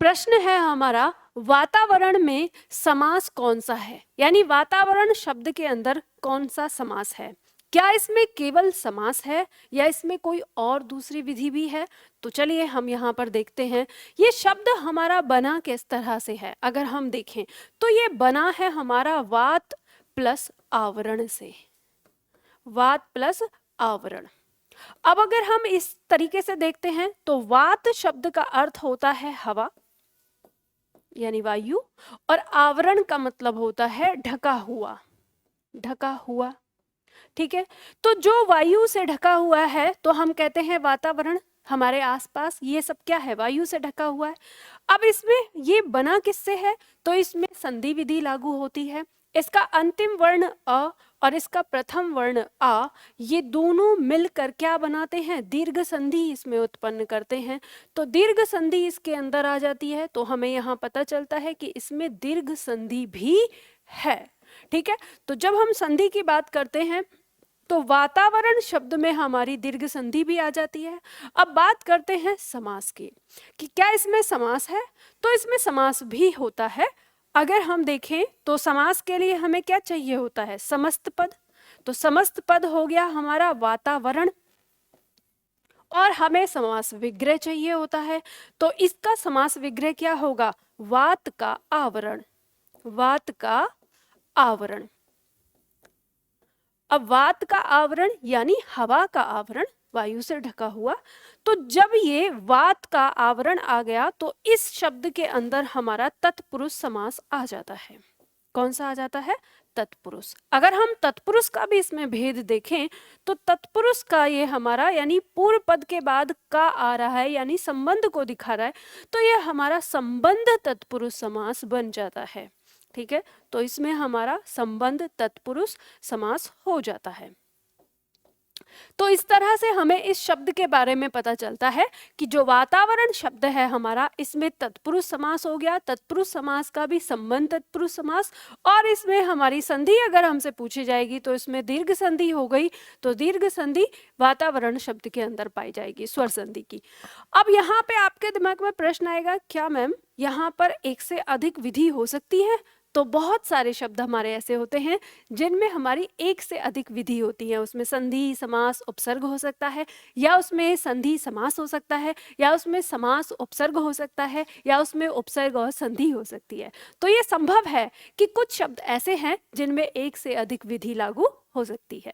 प्रश्न है हमारा, वातावरण में समास कौन सा है, यानी वातावरण शब्द के अंदर कौन सा समास है। क्या इसमें केवल समास है या इसमें कोई और दूसरी विधि भी है। तो चलिए हम यहाँ पर देखते हैं। ये शब्द हमारा बना किस तरह से है, अगर हम देखें तो ये बना है हमारा वात प्लस आवरण से। वात प्लस आवरण। अब अगर हम इस तरीके से देखते हैं तो वात शब्द का अर्थ होता है हवा यानी वायु, और आवरण का मतलब होता है ढका हुआ। ढका हुआ, ठीक है। तो जो वायु से ढका हुआ है तो हम कहते हैं वातावरण। हमारे आसपास ये सब क्या है, वायु से ढका हुआ है। अब इसमें ये बना किससे है, तो इसमें संधि विधि लागू होती है। इसका अंतिम वर्ण अ और इसका प्रथम वर्ण आ, ये दोनों मिलकर क्या बनाते हैं, दीर्घ संधि इसमें उत्पन्न करते हैं। तो दीर्घ संधि इसके अंदर आ जाती है, तो हमें यहाँ पता चलता है कि इसमें दीर्घ संधि भी है। ठीक है, तो जब हम संधि की बात करते हैं तो वातावरण शब्द में हमारी दीर्घ संधि भी आ जाती है। अब बात करते हैं समास की, कि क्या इसमें समास है। तो इसमें समास भी होता है। अगर हम देखें तो समास के लिए हमें क्या चाहिए होता है, समस्त पद। तो समस्त पद हो गया हमारा वातावरण, और हमें समास विग्रह चाहिए होता है। तो इसका समास विग्रह क्या होगा, वात का आवरण। वात का आवरण। अब वात का आवरण यानी हवा का आवरण, वायु से ढका हुआ। तो जब ये वात का आवरण आ गया तो इस शब्द के अंदर हमारा तत्पुरुष समास आ जाता है। कौन सा आ जाता है, तत्पुरुष। अगर हम तत्पुरुष का भी इसमें भेद देखें तो तत्पुरुष का ये हमारा यानी पूर्व पद के बाद का आ रहा है, यानी संबंध को दिखा रहा है, तो ये हमारा संबंध तत्पुरुष समास बन जाता है। ठीक है, तो इसमें हमारा संबंध तत्पुरुष समास हो जाता है। तो इस तरह से हमें इस शब्द के बारे में पता चलता है कि जो वातावरण शब्द है हमारा, इसमें तत्पुरुष समास हो गया, तत्पुरुष समास का भी संबंध तत्पुरुष समास, और इसमें हमारी संधि अगर हमसे पूछी जाएगी तो इसमें दीर्घ संधि हो गई। तो दीर्घ संधि वातावरण शब्द के अंदर पाई जाएगी, स्वर संधि की। अब यहाँ पे आपके दिमाग में प्रश्न आएगा, क्या मैम यहाँ पर एक से अधिक विधि हो सकती है। तो बहुत सारे शब्द हमारे ऐसे होते हैं जिनमें हमारी एक से अधिक विधि होती है। उसमें संधि समास उपसर्ग हो सकता है, या उसमें संधि समास हो सकता है, या उसमें समास उपसर्ग हो सकता है, या उसमें उपसर्ग और संधि हो सकती है। तो ये संभव है कि कुछ शब्द ऐसे हैं जिनमें एक से अधिक विधि लागू हो सकती है।